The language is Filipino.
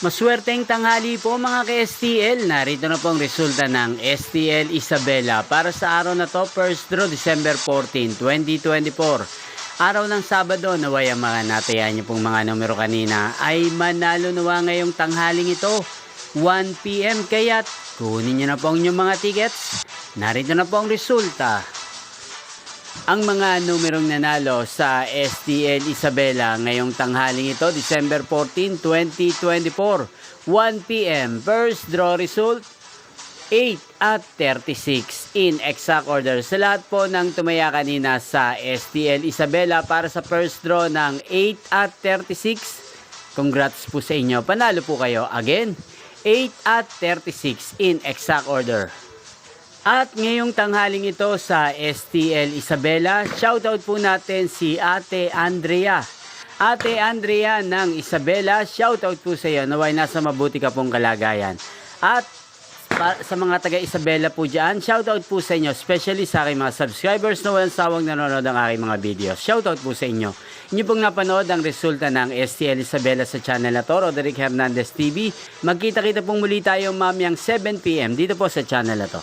Maswerteng tanghali po mga ka-STL. Narito na po ang resulta ng STL Isabela para sa araw na to, first draw December 14, 2024. Araw ng Sabado, naway ang mga natayan niyo pong mga numero kanina ay manalo nawa ngayong tanghaling ito, 1 PM. Kaya't kunin niyo na po ang inyong mga tickets. Narito na po ang resulta. Ang mga numerong nanalo sa STL Isabela ngayong tanghaling ito, December 14, 2024, 1 PM. First draw result, 8 at 36 in exact order. Sa lahat po ng tumaya kanina sa STL Isabela para sa first draw ng 8 at 36, congrats po sa inyo. Panalo po kayo. Again, 8 at 36 in exact order. At ngayong tanghaling ito sa STL Isabela, shoutout po natin si Ate Andrea. Ate Andrea ng Isabela, shoutout po sa iyo. Naway nasa mabuti ka pong kalagayan. At sa mga taga Isabela po dyan, shoutout po sa inyo, especially sa aking mga subscribers na walang sawang nanonood ng aking mga videos. Shoutout po sa inyo. Inyo pong napanood ang resulta ng STL Isabela sa channel na to, Roderick Hernandez TV. Magkita-kita pong muli tayo mamayang 7 PM dito po sa channel na to.